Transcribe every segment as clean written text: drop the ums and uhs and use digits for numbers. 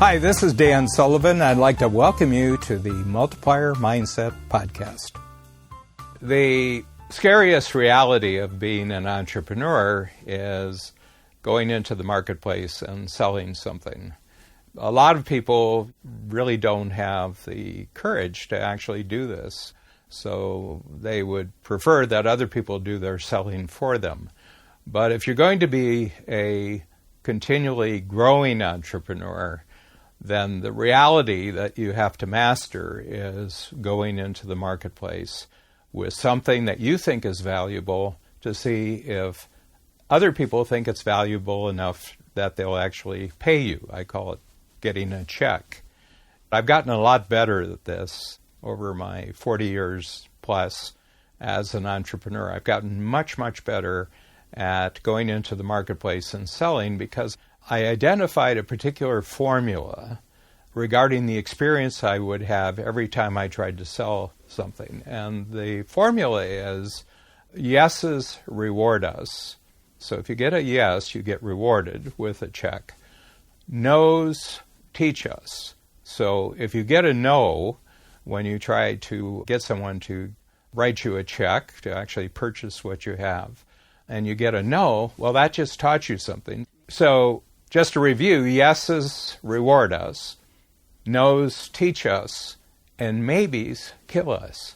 Hi, this is Dan Sullivan. I'd like to welcome you to the Multiplier Mindset Podcast. The scariest reality of being an entrepreneur is going into the marketplace and selling something. A lot of people really don't have the courage to actually do this, so they would prefer that other people do their selling for them. But if you're going to be a continually growing entrepreneur, then the reality that you have to master is going into the marketplace with something that you think is valuable to see if other people think it's valuable enough that they'll actually pay you. I call it getting a check. I've gotten a lot better at this over my 40 years plus as an entrepreneur. I've gotten much, much better at going into the marketplace and selling because I identified a particular formula regarding the experience I would have every time I tried to sell something. And the formula is yeses reward us. So if you get a yes, you get rewarded with a check. No's teach us. So if you get a no when you try to get someone to write you a check to actually purchase what you have, and you get a no, well, that just taught you something. So just to review, yeses reward us, no's teach us, and maybes kill us.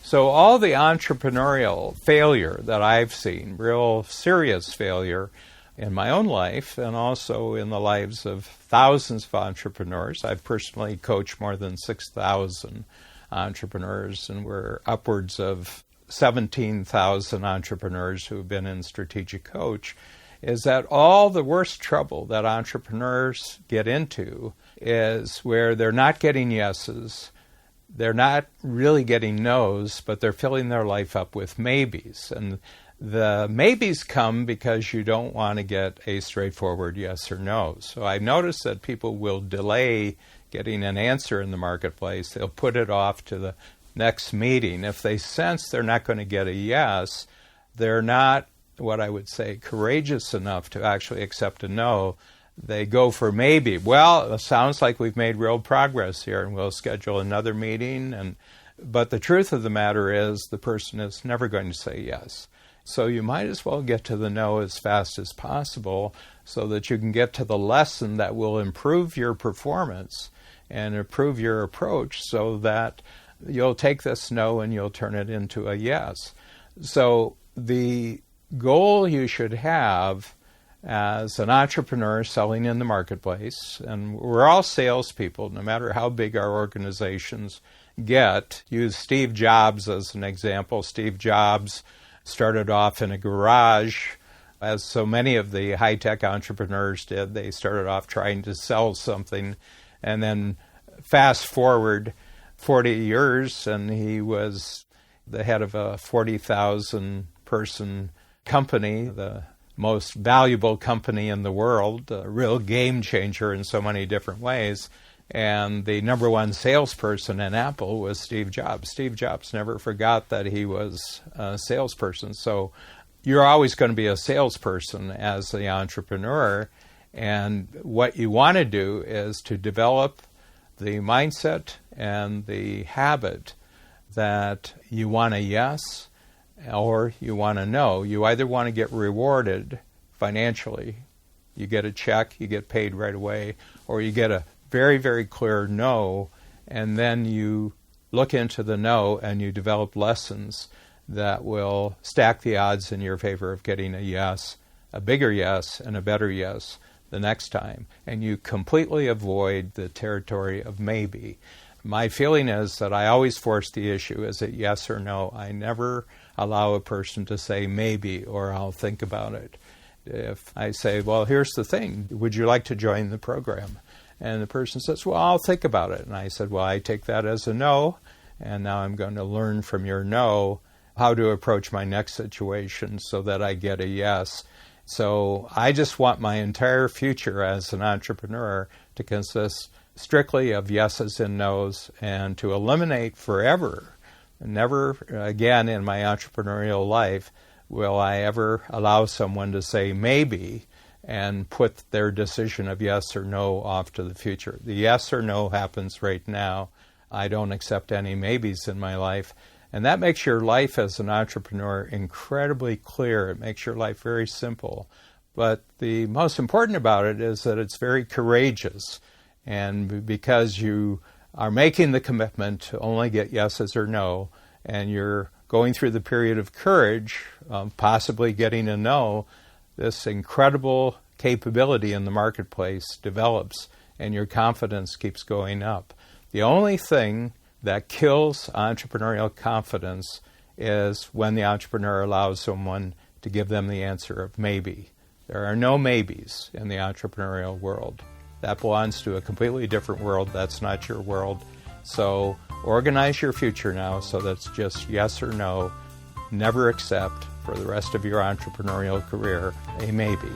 So all the entrepreneurial failure that I've seen, real serious failure in my own life and also in the lives of thousands of entrepreneurs. I've personally coached more than 6,000 entrepreneurs, and we're upwards of 17,000 entrepreneurs who have been in Strategic Coach, is that all the worst trouble that entrepreneurs get into is where they're not getting yeses, they're not really getting no's, but they're filling their life up with maybes. And the maybes come because you don't want to get a straightforward yes or no. So I noticed that people will delay getting an answer in the marketplace. They'll put it off to the next meeting. If they sense they're not going to get a yes, they're not, what I would say, courageous enough to actually accept a no. They go for maybe. Well, it sounds like we've made real progress here, and we'll schedule another meeting. But the truth of the matter is the person is never going to say yes. So you might as well get to the no as fast as possible so that you can get to the lesson that will improve your performance and improve your approach so that you'll take this no and you'll turn it into a yes. So the goal you should have as an entrepreneur selling in the marketplace, and we're all salespeople, no matter how big our organizations get. Use Steve Jobs as an example. Steve Jobs started off in a garage, as so many of the high-tech entrepreneurs did. They started off trying to sell something, and then fast forward 40 years, and he was the head of a 40,000-person company, the most valuable company in the world, a real game changer in so many different ways. And the number one salesperson in Apple was Steve Jobs. Steve Jobs never forgot that he was a salesperson. So you're always going to be a salesperson as the entrepreneur. And what you want to do is to develop the mindset and the habit that you want a yes or you want a no. You either want to get rewarded financially, you get a check, you get paid right away, or you get a very, very clear no, and then you look into the no and you develop lessons that will stack the odds in your favor of getting a yes, a bigger yes, and a better yes the next time. And you completely avoid the territory of maybe. My feeling is that I always force the issue. Is it yes or no? I never allow a person to say maybe or I'll think about it. If I say, well, here's the thing, would you like to join the program? And the person says, well, I'll think about it. And I said, well, I take that as a no, and now I'm going to learn from your no how to approach my next situation so that I get a yes. So I just want my entire future as an entrepreneur to consist strictly of yeses and nos, and to eliminate forever, never again in my entrepreneurial life will I ever allow someone to say maybe and put their decision of yes or no off to the future. The yes or no happens right now. I don't accept any maybes in my life. And that makes your life as an entrepreneur incredibly clear. It makes your life very simple. But the most important about it is that it's very courageous. And because you are making the commitment to only get yeses or no, and you're going through the period of courage, possibly getting a no, this incredible capability in the marketplace develops, and your confidence keeps going up. The only thing that kills entrepreneurial confidence is when the entrepreneur allows someone to give them the answer of maybe. There are no maybes in the entrepreneurial world. That belongs to a completely different world. That's not your world. So organize your future now so that's just yes or no. Never accept, for the rest of your entrepreneurial career, a maybe.